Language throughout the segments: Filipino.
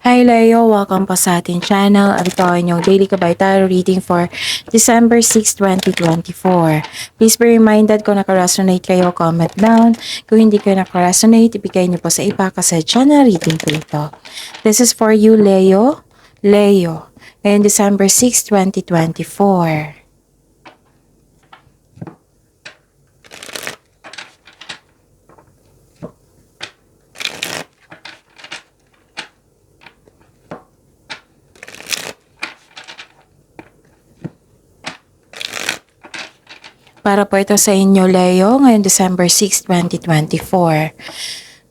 Hi Leo, welcome po sa ating channel. At ito ay inyong daily kabay tarot reading for December 6, 2024. Please be reminded kung naka-resonate kayo, comment down. Kung hindi kayo naka-resonate, ibigay niyo po sa iba kasi channel reading po ito. This is for you, Leo. Leo, ngayon December 6, 2024. Para po ito sa inyo, Leo, ngayon December 6, 2024.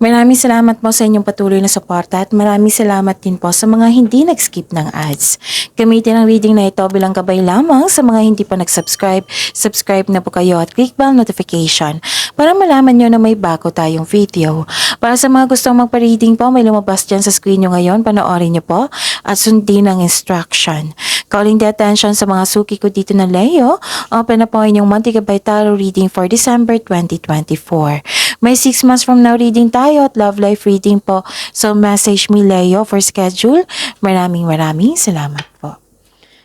Maraming salamat po sa inyong patuloy na suporta at maraming salamat din po sa mga hindi nag-skip ng ads. Gamitin ang reading na ito bilang gabay lamang sa mga hindi pa nag-subscribe. Subscribe na po kayo at click bell notification para malaman nyo na may bago tayong video. Para sa mga gustong magpa-reading po, may lumabas dyan sa screen nyo ngayon. Panoorin nyo po at sundin ang instruction. Calling the attention sa mga suki ko dito na Leo, open na po inyong monthly gabay tarot reading for December 2024. May 6 months from now reading tayo at love life reading po. So message me Leo for schedule. Maraming salamat po.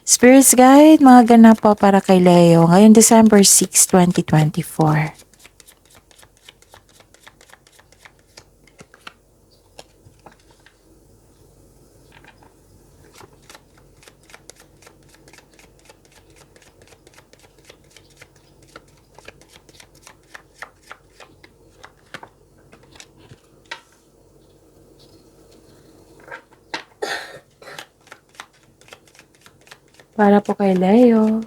Spirits Guide, mga ganap po para kay Leo ngayon December 6, 2024. Para po kay Leo.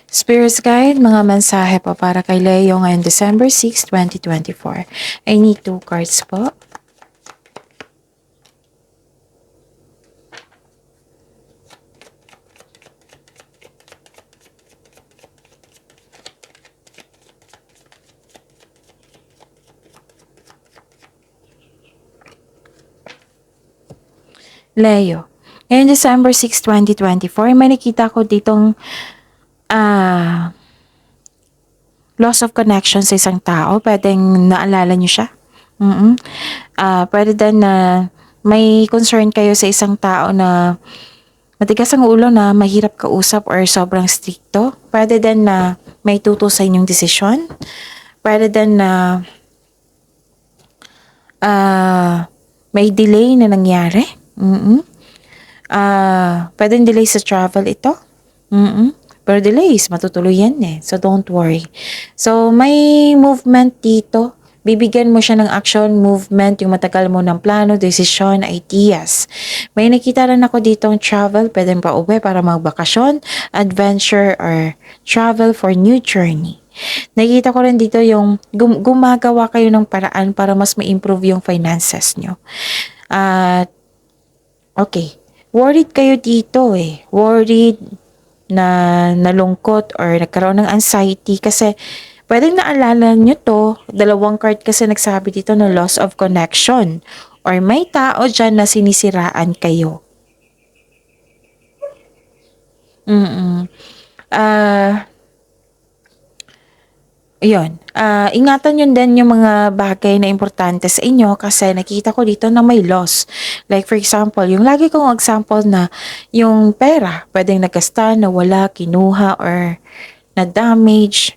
Spirits Guide, mga mensahe po para kay Leo ngayon December 6, 2024. I need 2 cards po. Leo, ngayon December 6, 2024, may nakita ko ditong loss of connection sa isang tao. Pwedeng naalala niyo siya. Pwede din na may concern kayo sa isang tao na matigas ang ulo, na mahirap kausap or sobrang stricto. Pwede din na may tuto sa inyong desisyon. Pwede din na may delay na nangyari. Pwedeng delay sa travel ito. Pero delays, matutuloy yan eh. So, don't worry. So, may movement dito. Bibigyan mo siya ng action, movement, yung matagal mo ng plano, decision, ideas. May nakita rin ako ditong travel. Pwedeng pa uwi para magbakasyon, adventure, or travel for new journey. Nakita ko rin dito yung gumagawa kayo ng paraan para mas ma-improve yung finances nyo. At okay, worried kayo dito eh. Worried na nalungkot or nagkaroon ng anxiety kasi pwedeng naalala nyo to. 2 card kasi nagsabi dito na loss of connection or may tao dyan na sinisiraan kayo. Ingatan yun din yung mga bagay na importante sa inyo kasi nakita ko dito na may loss. Like for example, yung lagi kong example na yung pera, pwedeng nagasta, nawala, kinuha, or na-damage.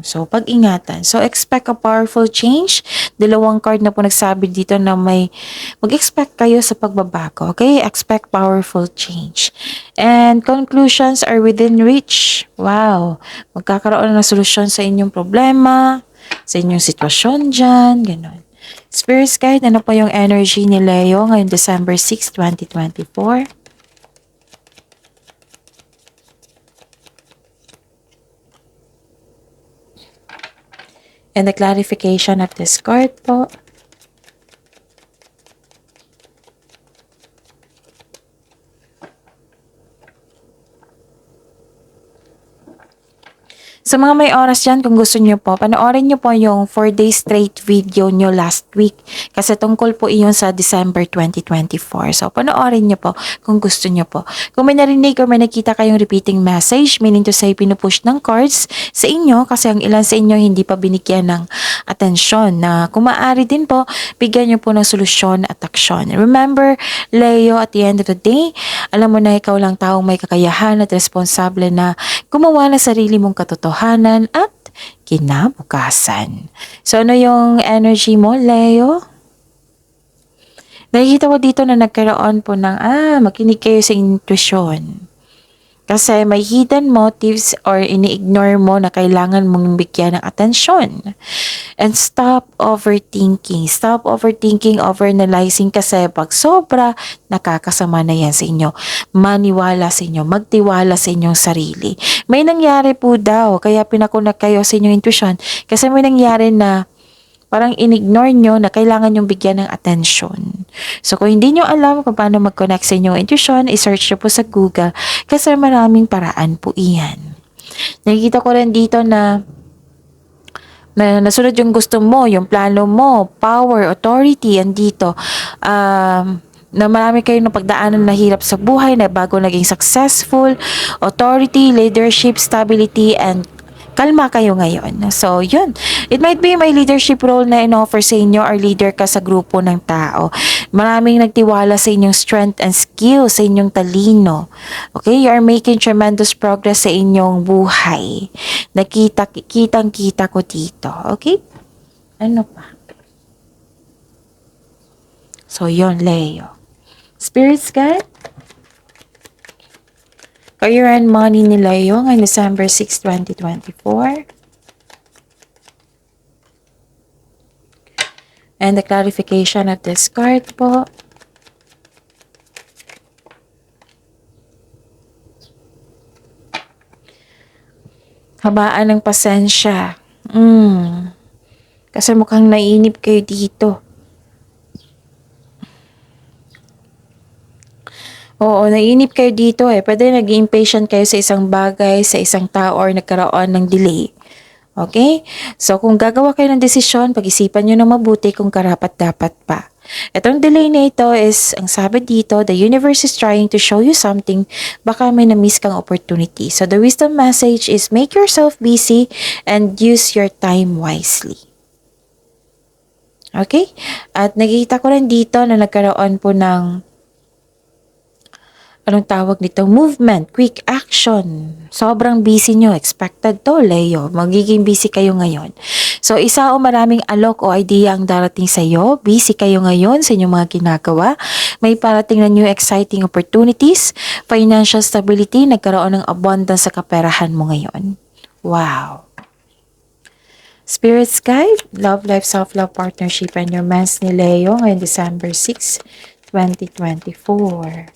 So, pag-ingatan. So, expect a powerful change. 2 card na po nagsabi dito na mag-expect kayo sa pagbabago. Okay? Expect powerful change. And conclusions are within reach. Wow. Magkakaroon ng solusyon sa inyong problema, sa inyong sitwasyon dyan, ganun. Spirits Guide, ano po yung energy ni Leo ngayong December 6, 2024? And the clarification of this card po. So Sa mga may oras dyan, kung gusto nyo po, panoorin nyo po yung 4 days straight video nyo last week. Kasi tungkol po iyon sa December 2024. So, panoorin nyo po kung gusto nyo po. Kung may narinig or may nakita kayong repeating message, meaning to say, pinupush ng cards sa inyo kasi ang ilan sa inyo hindi pa binigyan ng atensyon na kung maaari din po, bigyan nyo po ng solusyon at aksyon. Remember, Leo, at the end of the day, alam mo na ikaw lang taong may kakayahan at responsable na gumawa ng sarili mong katotohanan at kinabukasan. So, ano yung energy mo, Leo? Nakikita ko dito na nagkaroon po ng, makinig kayo sa intuition. Kasi may hidden motives or ini-ignore mo na kailangan mong bigyan ng atensyon. And stop overthinking. Stop overthinking, overanalyzing kasi pag sobra, nakakasama na yan sa inyo. Maniwala sa inyo, magtiwala sa inyong sarili. May nangyari po daw, kaya pinakunak kayo sa inyong intuition kasi may nangyari na parang in-ignore nyo na kailangan nyong bigyan ng atensyon. So, kung hindi nyo alam kung paano mag-connect sa inyong intuition, i-search nyo po sa Google kasi maraming paraan po iyan. Nakikita ko rin dito na nasunod yung gusto mo, yung plano mo, power, authority, andito. Na marami kayong napagdaanan na hirap sa buhay na bago naging successful, authority, leadership, stability, and kalma kayo ngayon. So, yun. It might be may leadership role na in-offer sa inyo or leader ka sa grupo ng tao. Maraming nagtiwala sa inyong strength and skill, sa inyong talino. Okay? You are making tremendous progress sa inyong buhay. Kitang-kita ko dito. Okay? Ano pa? So, yun, Leo. Spirits guide? Career and money ni Leo ngayong December 6, 2024. And the clarification of this card po. Habaan ng pasensya. Kasi mukhang naiinip kayo dito. Oo, naiinip kayo dito eh. Pwede nag-impatient kayo sa isang bagay, sa isang tao, or nagkaroon ng delay. Okay? So, kung gagawa kayo ng desisyon, pag-isipan nyo na mabuti kung karapat-dapat pa. Itong delay na ito is, ang sabi dito, the universe is trying to show you something, baka may na-miss kang opportunity. So, the wisdom message is make yourself busy and use your time wisely. Okay? At nakikita ko rin dito na nagkaroon po ng anong tawag nito? Movement, quick action. Sobrang busy nyo. Expected to, Leo. Magiging busy kayo ngayon. So, isa o maraming alok o idea ang darating sa iyo. Busy kayo ngayon sa inyong mga ginagawa. May parating na new exciting opportunities. Financial stability. Nagkaroon ng abundance sa kaperahan mo ngayon. Wow. Spirit Guide, Love Life, Self-Love, Partnership, and Romance ni Leo ngayong December 6, 2024.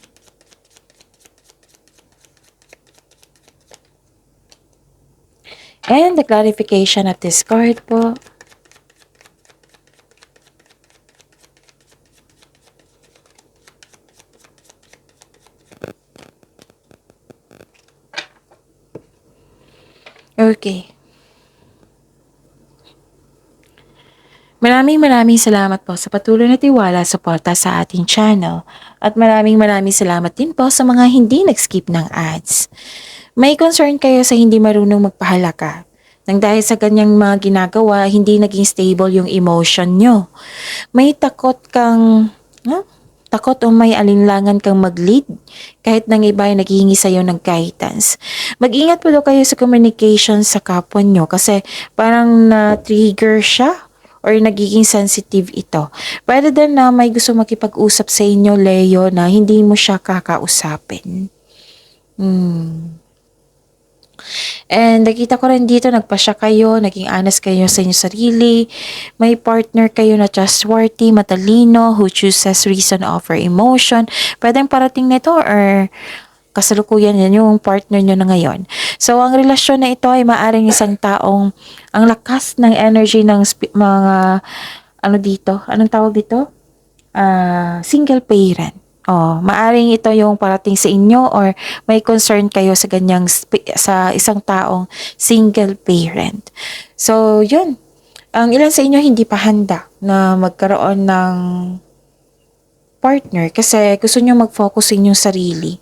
And the clarification of this card po. Okay. Maraming salamat po sa patuloy na tiwala suporta sa ating channel. At maraming salamat din po sa mga hindi nag-skip ng ads. May concern kayo sa hindi marunong magpahalaka. Nang dahil sa ganyang mga ginagawa, hindi naging stable yung emotion nyo. May takot o may alinlangan kang mag-lead kahit nang iba ay naghihingi sa'yo ng guidance. Mag-ingat po daw kayo sa communication sa kapwa nyo kasi parang na-trigger siya or nagiging sensitive ito. Pwede din na may gusto makipag-usap sa inyo, Leo, na hindi mo siya kakausapin. And nakita ko rin dito, nagpasya kayo, naging honest kayo sa inyong sarili. May partner kayo na trustworthy, matalino, who chooses reason over emotion. Pwedeng parating nito or kasalukuyan yan yung partner nyo na ngayon. So, ang relasyon na ito ay maaring isang taong ang lakas ng energy ng mga, anong tawag dito? Single parent. Oh, maaring ito yung parating sa inyo or may concern kayo sa sa isang taong single parent. So, yun. Ang ilan sa inyo hindi pa handa na magkaroon ng partner kasi gusto nyo mag-focus sa inyong sarili.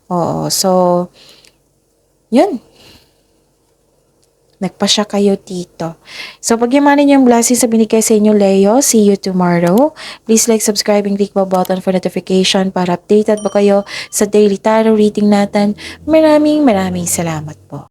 Oo, so, yun. Nagpasya kayo dito. So, pagyamanin niyo yung blessing sa binigay sa inyo, Leo. See you tomorrow. Please like, subscribe, and click the button for notification para updated ba kayo sa daily tarot reading natin. Maraming salamat po.